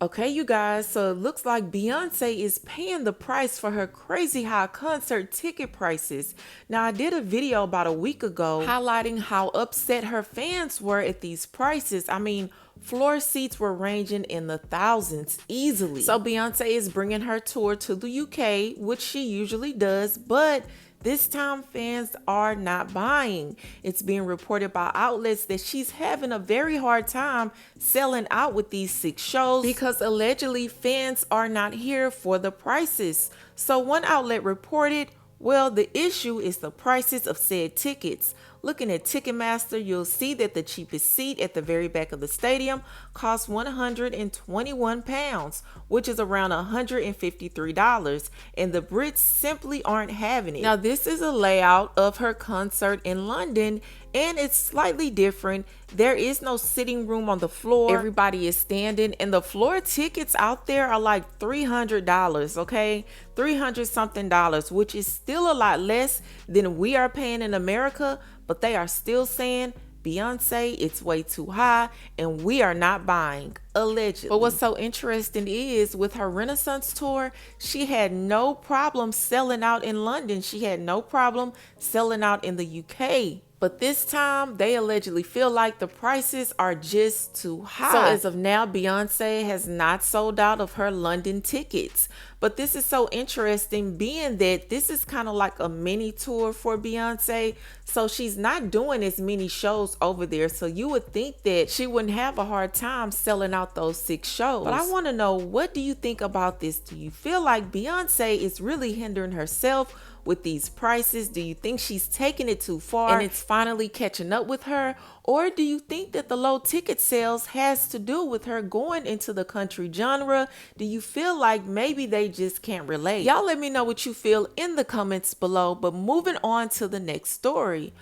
Okay, you guys, so it looks like Beyonce is paying the price for her crazy high concert ticket prices. Now, I did a video about a week ago highlighting how upset her fans were at these prices. I mean, floor seats were ranging in the thousands easily. So Beyonce is bringing her tour to the UK, which she usually does, but this time, fans are not buying. It's being reported by outlets that she's having a very hard time selling out with these 6 shows because allegedly fans are not here for the prices. So one outlet reported, well, the issue is the prices of said tickets. Looking at Ticketmaster, you'll see that the cheapest seat at the very back of the stadium costs £121, which is around $153, and the Brits simply aren't having it. Now, this is a layout of her concert in London, and it's slightly different. There is no sitting room on the floor. Everybody is standing, and the floor tickets out there are like $300, okay? $300 something, which is still a lot less than we are paying in America, but they are still saying, Beyonce, it's way too high and we are not buying, allegedly. But what's so interesting is with her Renaissance tour, she had no problem selling out in London. She had no problem selling out in the UK. But this time, they allegedly feel like the prices are just too high. So as of now, Beyonce has not sold out of her London tickets. But this is so interesting, being that this is kind of like a mini tour for Beyonce. So she's not doing as many shows over there. So you would think that she wouldn't have a hard time selling out those 6 shows. But I want to know, what do you think about this? Do you feel like Beyonce is really hindering herself with these prices? Do you think she's taking it too far and it's finally catching up with her? Or do you think that the low ticket sales has to do with her going into the country genre? Do you feel like maybe they just can't relate? Y'all let me know what you feel in the comments below. But moving on to the next story.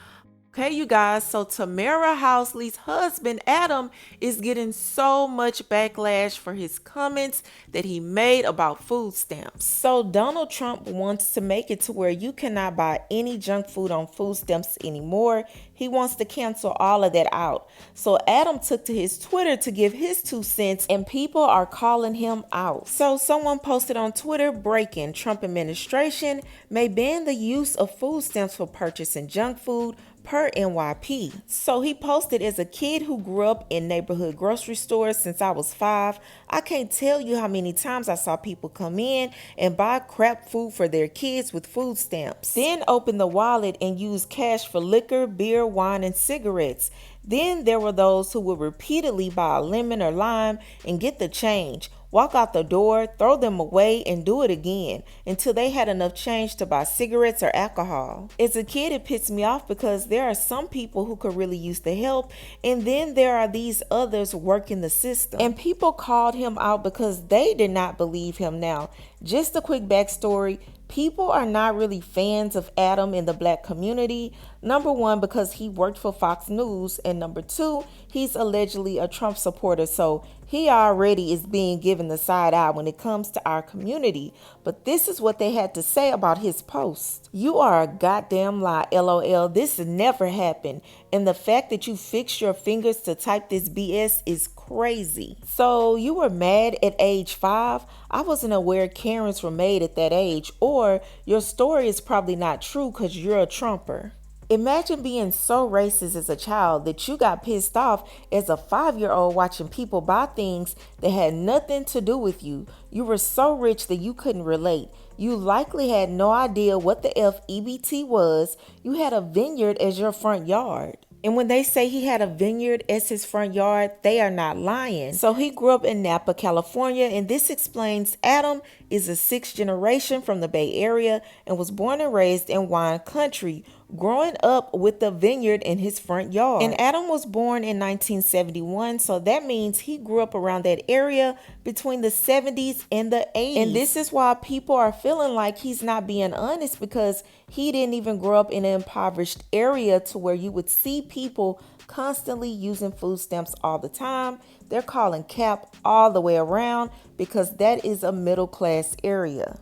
Okay, you guys, so Tamera Housley's husband, Adam, is getting so much backlash for his comments that he made about food stamps. So Donald Trump wants to make it to where you cannot buy any junk food on food stamps anymore. He wants to cancel all of that out. So Adam took to his Twitter to give his 2 cents, and people are calling him out. So someone posted on Twitter, breaking: Trump administration may ban the use of food stamps for purchasing junk food per NYP. So he posted, as a kid who grew up in neighborhood grocery stores since I was 5, I can't tell you how many times I saw people come in and buy crap food for their kids with food stamps. Then open the wallet and use cash for liquor, beer, wine, and cigarettes. Then there were those who would repeatedly buy a lemon or lime and get the change, walk out the door, throw them away, and do it again until they had enough change to buy cigarettes or alcohol. As a kid, it pissed me off because there are some people who could really use the help, and then there are these others working the system. And people called him out because they did not believe him. Now, just a quick backstory. People are not really fans of Adam in the black community. Number 1, because he worked for Fox News, and number 2, he's allegedly a Trump supporter, so he already is being given the side eye when it comes to our community. But this is what they had to say about his post. You are a goddamn lie, LOL. This never happened. And the fact that you fixed your fingers to type this BS is crazy. So you were mad at age 5? I wasn't aware Karens were made at that age. Or your story is probably not true because you're a Trumper. Imagine being so racist as a child that you got pissed off as a 5-year-old watching people buy things that had nothing to do with you. You were so rich that you couldn't relate. You likely had no idea what the F EBT was. You had a vineyard as your front yard. And when they say he had a vineyard as his front yard, they are not lying. So he grew up in Napa, California, and this explains Adam is a 6th generation from the Bay Area and was born and raised in wine country, growing up with the vineyard in his front yard. And Adam was born in 1971, so that means he grew up around that area between the 70s and the 80s. And this is why people are feeling like he's not being honest, because he didn't even grow up in an impoverished area to where you would see people constantly using food stamps all the time. They're calling cap all the way around because that is a middle class area.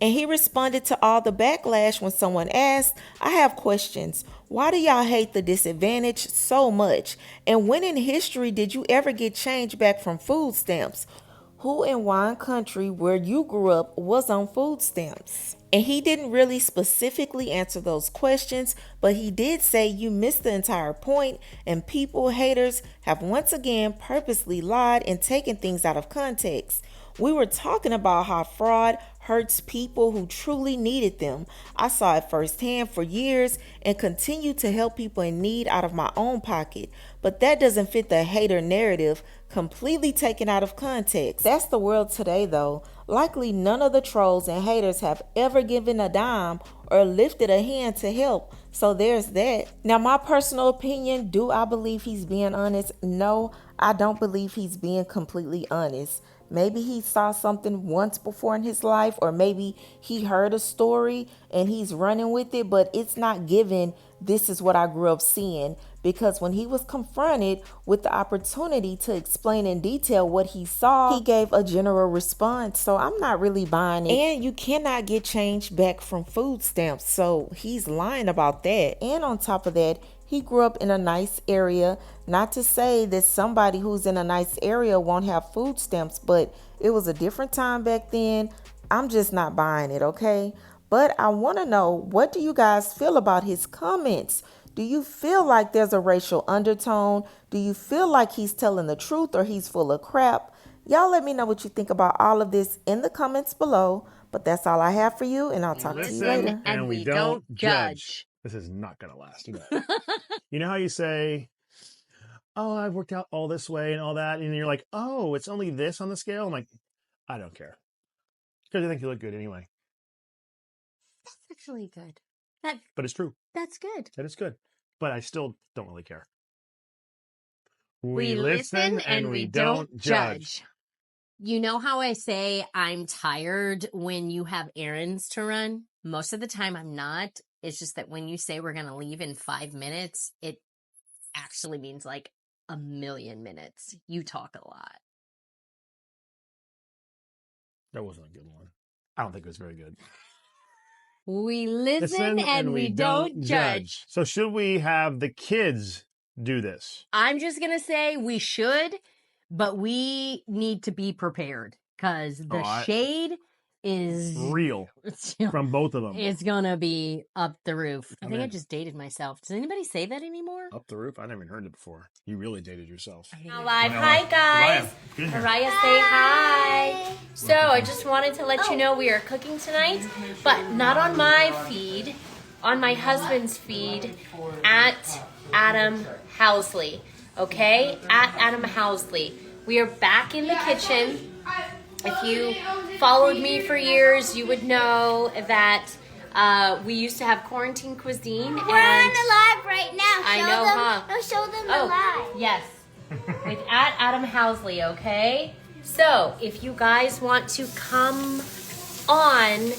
And he responded to all the backlash when someone asked, I have questions. Why do y'all hate the disadvantaged so much? And when in history did you ever get change back from food stamps? who in wine country where you grew up was on food stamps? And he didn't really specifically answer those questions, but he did say you missed the entire point, and people haters have once again purposely lied and taken things out of context. We were talking about how fraud hurts people who truly needed them. I saw it firsthand for years and continue to help people in need out of my own pocket. But that doesn't fit the hater narrative, completely taken out of context. That's the world today though. Likely none of the trolls and haters have ever given a dime or lifted a hand to help. So there's that. Now my personal opinion, do I believe he's being honest? No, I don't believe he's being completely honest. Maybe he saw something once before in his life, or maybe he heard a story and he's running with it, but it's not given this is what I grew up seeing, because when he was confronted with the opportunity to explain in detail what he saw, he gave a general response. So I'm not really buying it. And you cannot get change back from food stamps, so he's lying about that. And on top of that, he grew up in a nice area. Not to say that somebody who's in a nice area won't have food stamps, but it was a different time back then. I'm just not buying it, okay? But I want to know, what do you guys feel about his comments? Do you feel like there's a racial undertone? Do you feel like he's telling the truth or he's full of crap? Y'all let me know what you think about all of this in the comments below. But that's all I have for you, and I'll talk to you later. And we don't judge. This is not going to last. You know how you say, oh, I've worked out all this way and all that, and you're like, oh, it's only this on the scale? I'm like, I don't care. Because I think you look good anyway. That's actually good. But it's true. That's good. That is good. But I still don't really care. We listen and we don't judge. You know how I say I'm tired when you have errands to run? Most of the time I'm not. It's just that when you say we're going to leave in 5 minutes, it actually means like a million minutes. You talk a lot. That wasn't a good one. I don't think it was very good. We listen and we don't judge. So should we have the kids do this? I'm just going to say we should, but we need to be prepared because the shade is real from both of them. It's going to be up the roof. I think I just dated myself. Does anybody say that anymore? Up the roof? I never even heard it before. You really dated yourself. Now live. Hi, guys. Mariah, say hi. So I just wanted to let you know we are cooking tonight, but not on my feed, on my husband's feed at Adam Housley. Okay? At Adam Housley. We are back in the kitchen. If you followed me for years, you would know that we used to have quarantine cuisine. We're on the live right now. I know, huh? No, show them the live. Yes. With at Adam Housley, okay? So, if you guys want to come on,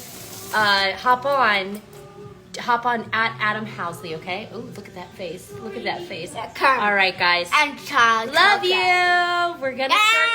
hop on at Adam Housley, okay? Oh, look at that face. Look at that face. All right, guys. And Charles. Love you. We're going to start